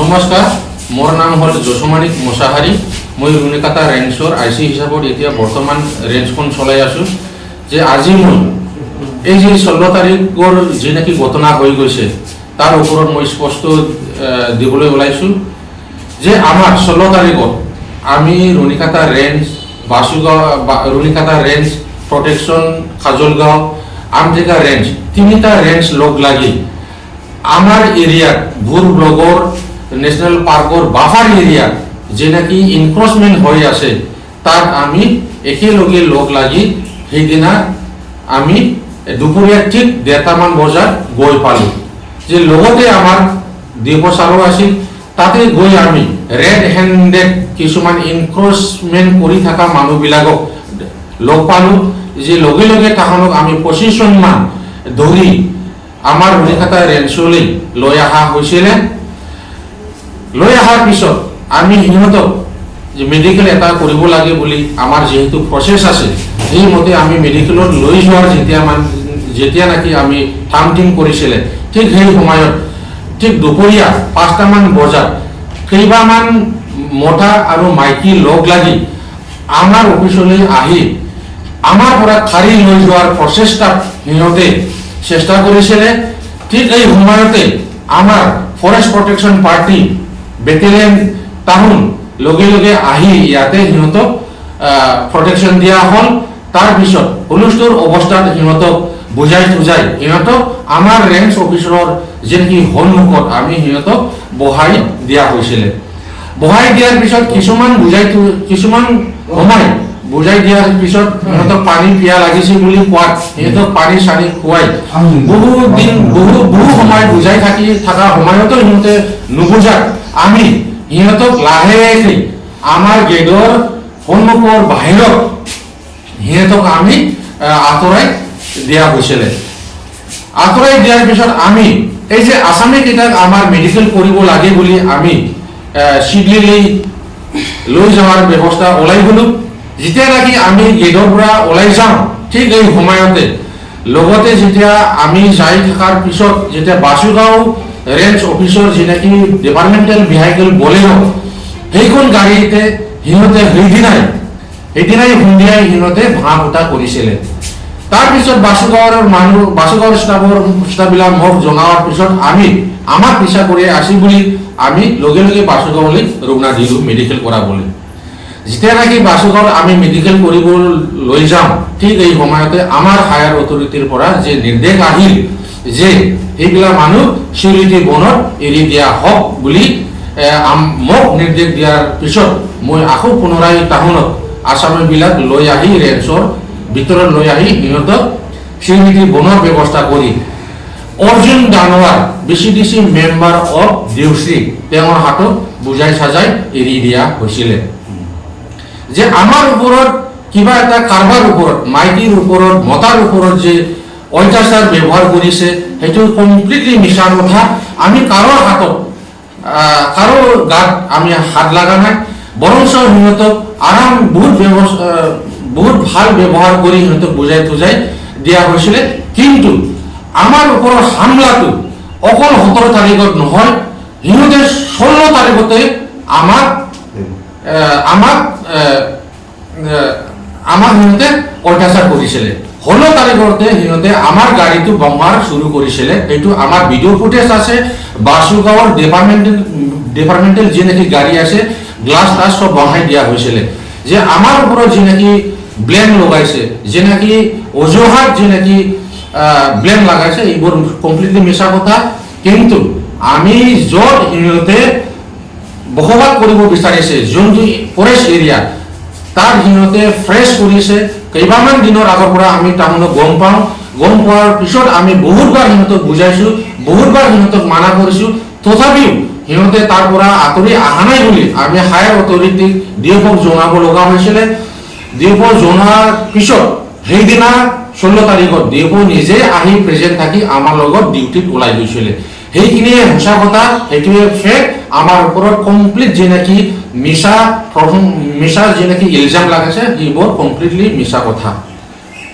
নমস্কাৰ, মোৰ নাম হ'ল যশোমানিক মছাহাৰী। মই ৰুণিকাটা ৰেঞ্জৰ আইচি হিচাপত এতিয়া বৰ্তমান ৰেঞ্জখন চলাই আছোঁ। যে আজি মই এই যে 16 তাৰিখৰ যি নেকি ঘটনা হৈ গৈছে তাৰ ওপৰত মই স্পষ্ট দিবলৈ ওলাইছোঁ যে আমাৰ 16 তাৰিখত আমি Runikata range, Basugaon, Runikata range, protection, Khajalgaon, Amteka range, তিনিটা ৰেঞ্জ লগ লাগি আমার এরিয়ার ভুর ব্লগর ন্যাশনাল পার্কর বাফার এরিয়া যে নাকি ইনক্রোচমেন্ট হয়ে আছে তার আমি একেলগে লগ লাগি সেইদিনা আমি দুপৰীয়া ঠিক 1:30 বজাত গৈ পালোঁ। যে লগতে আমাৰ দেৱচাৰো আছিল, তাতে গৈ আমি ৰেড হেণ্ডেড কিছুমান ইনক্ৰোচমেন্ট কৰি থকা মানুহবিলাকক লগ পালোঁ। যে লগে লগে তাহাঁতক আমি 25 মান ধৰি আমাৰ ৰুণিকাটা ৰেঞ্জলৈ লৈ অহা হৈছিলে। লৈ অহাৰ পিছত আমি সিহঁতক যে মেডিকেল এটা কৰিব লাগে বুলি আমাৰ যেহেতু প্ৰচেছ আছে, সেইমতে আমি মেডিকেলত লৈ যোৱাৰ যেতিয়া নাকি আমি থামটিং কৰিছিলে, ঠিক সেই সময়ত ঠিক দুপৰীয়া 5টা মান বজাত কেইবামান মতা আৰু মাইকী লগ লাগি আমাৰ অফিচলৈ আহি আমাৰ পৰা খাৰি লৈ যোৱাৰ প্ৰচেষ্টাত সিহঁতে চেষ্টা কৰিছিলে। ঠিক এই সময়তে আমাৰ ফৰেষ্ট প্ৰটেকশ্যন পাৰ্টি বেটেলিয়ন তাহোন লগে লগে আহি ইয়াতে সিহঁতক প্ৰটেকশ্যন দিয়া হ'ল। তাৰপিছত হুলস্থুল অৱস্থাত সিহঁতক বুজাই সিহঁতক আমাৰ ৰেঞ্জ অফিচৰ যেনেকি সন্মুখত আমি সিহঁতক বহাই দিয়া হৈছিলে। বহাই দিয়াৰ পিছত কিছুমান সময় বুজাই দিয়াৰ পিছত সিহঁতক পানী পিয়া লাগিছে বুলি কোৱাত সিহঁতক পানী চানি খুৱাই বহু সময় বুজাই থকা সময়তো সিহঁতে নুবুজাত আমি সিহঁতক লাহেকৈ আমাৰ গেটৰ সন্মুখৰ বাহিৰত সিহঁতক আমি আঁতৰাই দিয়া হৈছিলে। আঁতৰাই দিয়াৰ পিছত আমি এই যে আছামীকেইটাক আমাৰ মেডিকেল কৰিব লাগে বুলি আমি চিডলিলৈ লৈ যোৱাৰ ব্যৱস্থা ওলাই গ'লোঁ। যেতিয়া নাকি আমি গেটৰ পৰা ওলাই যাওঁ ঠিক এই সময়তে লগতে যেতিয়া আমি যাই থকাৰ পিছত যেতিয়া বাসুগাঁও ৰেঞ্জ অফিচৰ যি নেকি ডিপাৰ্টমেণ্টেল ভেহিকেল বলেৰ' সেইখন গাড়ীতে সিহঁতে সেইদিনাই সন্ধিয়াই সিহঁতে ভাঙা ফুটা কৰিছিলে। তাৰপিছত বাসুগাঁৱৰ ষ্টাফবিলাক মোক জনাৱাৰ পিছত আমি আমাক পিছা কৰি আছি বুলি আমি লগে লগে বাসুগাঁৱলৈ ৰওনা দিলোঁ মেডিকেল কৰাবলৈ। যেতিয়া নাকি বাসুগাঁৱত আমি মেডিকেল কৰিব লৈ যাওঁ ঠিক এই সময়তে আমাৰ হায়াৰ অথৰিটিৰ পৰা যে নিৰ্দেশ আহিল যে সেইবিলাক মানুহ চিউৰিটি বনত এৰি দিয়া হওক বুলি মোক নিৰ্দেশ দিয়াৰ পিছত মই আকৌ পুনৰাই তাহোনক আছামীবিলাক লৈ আহি ৰেঞ্জৰ ভিতৰত লৈ আহি সিহঁতক চিউৰিটি বনৰ ব্যৱস্থা কৰি অৰ্জুন দানোৱাৰ BCDC মেম্বাৰ অফ দেউশ্ৰী তেওঁৰ হাতত বুজাই সাজাই এৰি দিয়া হৈছিলে। যে আমাৰ ওপৰত কিবা এটা কাৰোবাৰ ওপৰত মাইকীৰ ওপৰত মতাৰ ওপৰত যে অত্যাচাৰ ব্যৱহাৰ কৰিছে সেইটো কমপ্লিটলি মিছা কথা। আমি কাৰো গাত আমি হাত লগা নাই, বৰঞ্চ সিহঁতক বহুত ভাল ব্যৱহাৰ কৰি সিহঁতক বুজাই দিয়া হৈছিলে। কিন্তু আমাৰ ওপৰত হামলাটো অকল 17 তাৰিখত নহয়, সিহঁতে 16 তাৰিখতে আমাক সিহঁতে অত্যাচাৰ কৰিছিলে। 16 তাৰিখতে সিহঁতে আমাৰ গাড়ীটো বমাৰ শুৰু কৰিছিলে। এইটো আমাৰ ভিডিঅ' ফুটেজ আছে। বাসুগাঁৱৰ ডিপাৰ্টমেণ্টেল যি নেকি গাড়ী আছে গ্লাছ টাছ চব বহাই দিয়া হৈছিলে। যে আমাৰ ওপৰত যি নেকি ব্লেম লগাইছে, যে নেকি অজুহাত যে নেকি ব্লেম লগাইছে এইবোৰ কমপ্লিটলি মিছা কথা। কিন্তু আমি য'ত সিহঁতে বসবাস কৰিব বিচাৰিছে যোনটো ফৰেষ্ট এৰিয়া তাত সিহঁতে ফ্ৰেছ কৰিছে। কেইবামান দিনৰ আগৰ পৰা আমি তাহোনক গম পোৱাৰ পিছত আমি বহুতবাৰ সিহঁতক বুজাইছোঁ, বহুতবাৰ সিহঁতক মানা কৰিছোঁ, তথাপিও সিহঁতে তাৰ পৰা আঁতৰি অহা নাই বুলি আমি হায়াৰ অথৰিটিক DFOক জনাব লগা হৈছিলে। DFO জনোৱাৰ পিছত সেইদিনা 16 তাৰিখত DFO নিজে আহি প্ৰেজেণ্ট থাকি আমাৰ লগত ডিউটিত ওলাই গৈছিলে। সেইখিনিয়ে সঁচা কথা, সেইটোৱে ফেক। আমাৰ ওপৰত কমপ্লিট যে নেকি মিছা যে নেকি ইলজাম লাগাইছে সেইবোৰ কমপ্লিটলি মিছা কথা।